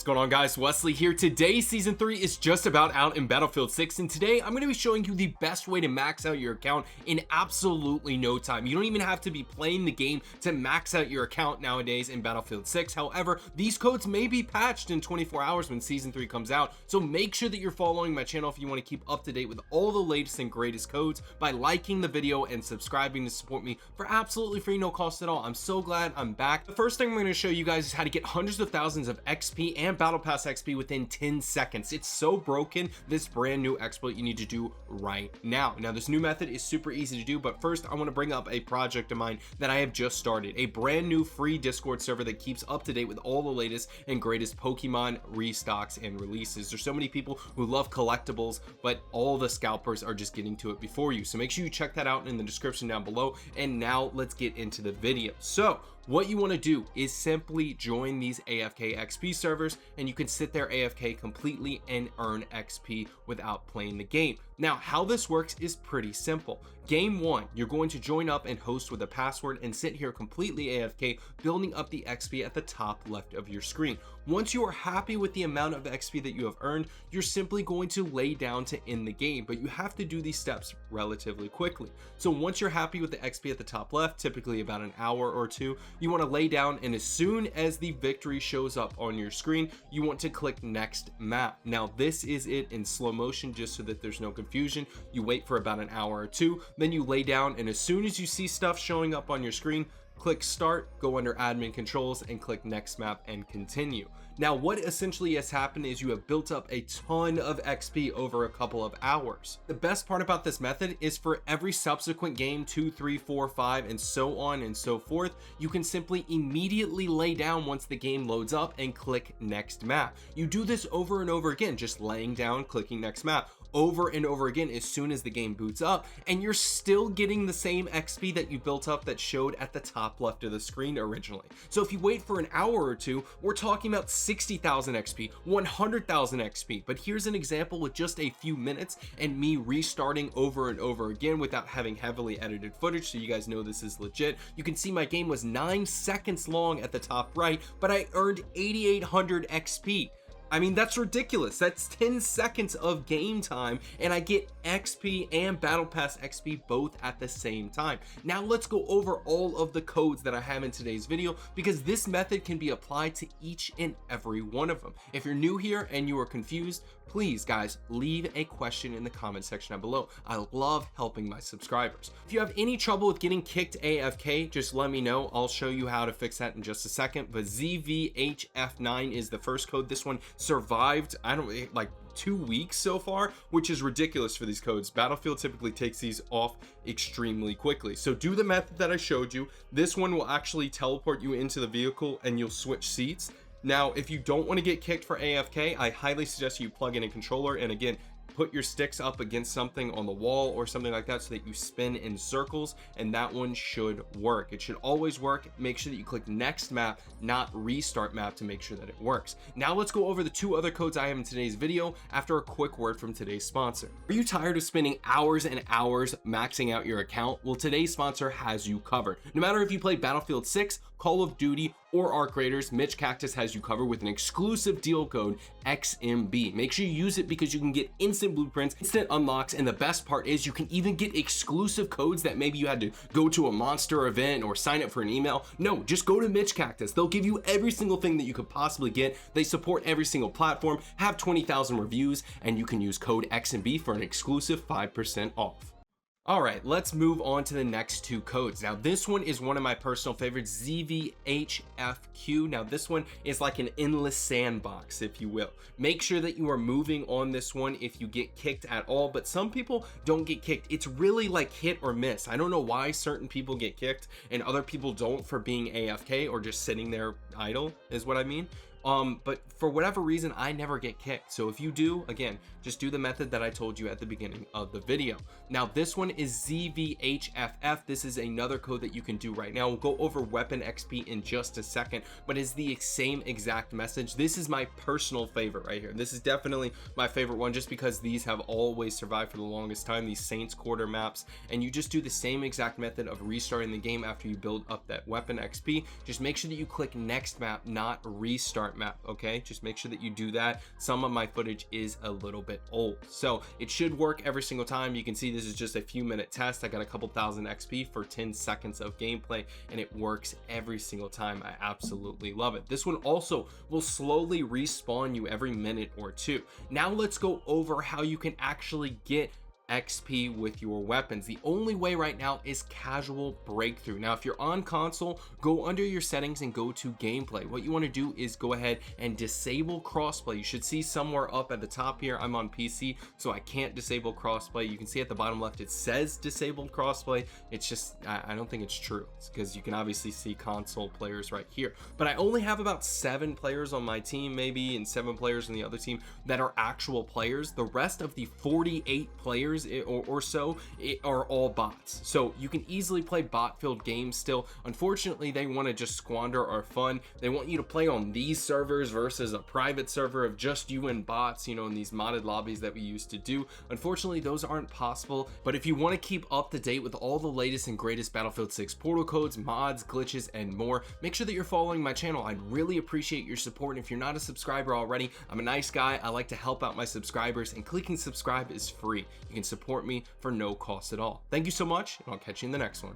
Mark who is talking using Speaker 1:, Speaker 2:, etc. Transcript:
Speaker 1: What's going on, guys? Wesley here. Today season 3 is just about out in Battlefield 6, and today I'm going to be showing you the best way to max out your account in absolutely no time. You don't even have to be playing the game to max out your account nowadays in Battlefield 6. However, these codes may be patched in 24 hours when season 3 comes out, so make sure that you're following my channel if you want to keep up to date with all the latest and greatest codes by liking the video and subscribing to support me for absolutely free, no cost at all. I'm so glad I'm back. The first thing I'm going to show you guys is how to get hundreds of thousands of XP and Battle Pass XP within 10 seconds. It's so broken, this brand new exploit you need to do right now. Now, this new method is super easy to do, but first I want to bring up a project of mine that I have just started, a brand new free Discord server that keeps up to date with all the latest and greatest Pokemon restocks and releases. There's so many people who love collectibles, but all the scalpers are just getting to it before you. So make sure you check that out in the description down below. And now let's get into the video. So what you want to do is simply join these AFK XP servers, and you can sit there AFK completely and earn XP without playing the game. Now, how this works is pretty simple. Game 1, you're going to join up and host with a password and sit here completely AFK, building up the XP at the top left of your screen. Once you are happy with the amount of XP that you have earned, you're simply going to lay down to end the game, but you have to do these steps relatively quickly. So once you're happy with the XP at the top left, typically about an hour or two, you want to lay down, and as soon as the victory shows up on your screen, you want to click next map. Now, this is it in slow motion, just so that there's no confusion. You wait for about an hour or two, then you lay down, and as soon as you see stuff showing up on your screen, click start, go under admin controls and click next map and continue. Now, what essentially has happened is you have built up a ton of XP over a couple of hours. The best part about this method is for every subsequent game, 2, 3, 4, 5, and so on and so forth, you can simply immediately lay down once the game loads up and click next map. You do this over and over again, just laying down, clicking next map, over and over again as soon as the game boots up, and you're still getting the same XP that you built up that showed at the top left of the screen originally. So if you wait for an hour or two, we're talking about 60,000 XP, 100,000 XP. But here's an example with just a few minutes and me restarting over and over again without having heavily edited footage, so you guys know this is legit. You can see my game was 9 seconds long at the top right, but I earned 8,800 XP. I mean, that's ridiculous. That's 10 seconds of game time, and I get XP and Battle Pass XP both at the same time. Now let's go over all of the codes that I have in today's video, because this method can be applied to each and every one of them. If you're new here and you are confused, please, guys, leave a question in the comment section down below. I love helping my subscribers. If you have any trouble with getting kicked AFK, just let me know. I'll show you how to fix that in just a second. But ZVHF9 is the first code. This one survived, I don't like 2 weeks so far, which is ridiculous for these codes. Battlefield typically takes these off extremely quickly. So do the method that I showed you. This one will actually teleport you into the vehicle and you'll switch seats. Now, if you don't want to get kicked for AFK, I highly suggest you plug in a controller, and again, put your sticks up against something on the wall or something like that so that you spin in circles, and that one should work. It should always work. Make sure that you click next map, not restart map, to make sure that it works. Now let's go over the 2 other codes I have in today's video after a quick word from today's sponsor. Are you tired of spending hours and hours maxing out your account? Well, today's sponsor has you covered. No matter if you play Battlefield 6, Call of Duty, or Arc Raiders, MitchCactus has you covered with an exclusive deal code XMB. Make sure you use it because you can get instant blueprints, instant unlocks, and the best part is you can even get exclusive codes that maybe you had to go to a monster event or sign up for an email. No, just go to MitchCactus. They'll give you every single thing that you could possibly get. They support every single platform, have 20,000 reviews, and you can use code XMB for an exclusive 5% off. All right, let's move on to the next 2 codes. Now, this one is one of my personal favorites, ZVHFQ. Now, this one is like an endless sandbox, if you will. Make sure that you are moving on this one if you get kicked at all, but some people don't get kicked. It's really like hit or miss. I don't know why certain people get kicked and other people don't for being AFK or just sitting there idle, is what I mean. But for whatever reason, I never get kicked. So if you do, again, just do the method that I told you at the beginning of the video. Now, this one is ZVHFF. This is another code that you can do right now. We'll go over weapon XP in just a second, but it's the same exact message. This is my personal favorite right here. This is definitely my favorite one just because these have always survived for the longest time, these Saints Quarter maps, and you just do the same exact method of restarting the game after you build up that weapon XP. Just make sure that you click next map, not restart restart map. Okay, just make sure that you do that. Some of my footage is a little bit old, so it should work every single time. You can see this is just a few minute test. I got a couple thousand XP for 10 seconds of gameplay, and it works every single time. I absolutely love it. This one also will slowly respawn you every minute or two. Now let's go over how you can actually get XP with your weapons. The only way right now is casual breakthrough. Now if you're on console, go under your settings and go to gameplay. What you want to do is go ahead and disable crossplay. You should see somewhere up at the top here, I'm on PC, so I can't disable crossplay. You can see at the bottom left it says disabled crossplay. It's just I don't think it's true. It's because you can obviously see console players right here, but I only have about 7 players on my team maybe, and 7 players on the other team that are actual players. The rest of the 48 players or so are all bots, so you can easily play bot filled games still. Unfortunately, they want to just squander our fun. They want you to play on these servers versus a private server of just you and bots, you know, in these modded lobbies that we used to do. Unfortunately, those aren't possible, but if you want to keep up to date with all the latest and greatest Battlefield 6 portal codes, mods, glitches, and more, make sure that you're following my channel. I'd really appreciate your support, and if you're not a subscriber already, I'm a nice guy. I like to help out my subscribers, and clicking subscribe is free. You can support me for no cost at all. Thank you so much, and I'll catch you in the next one.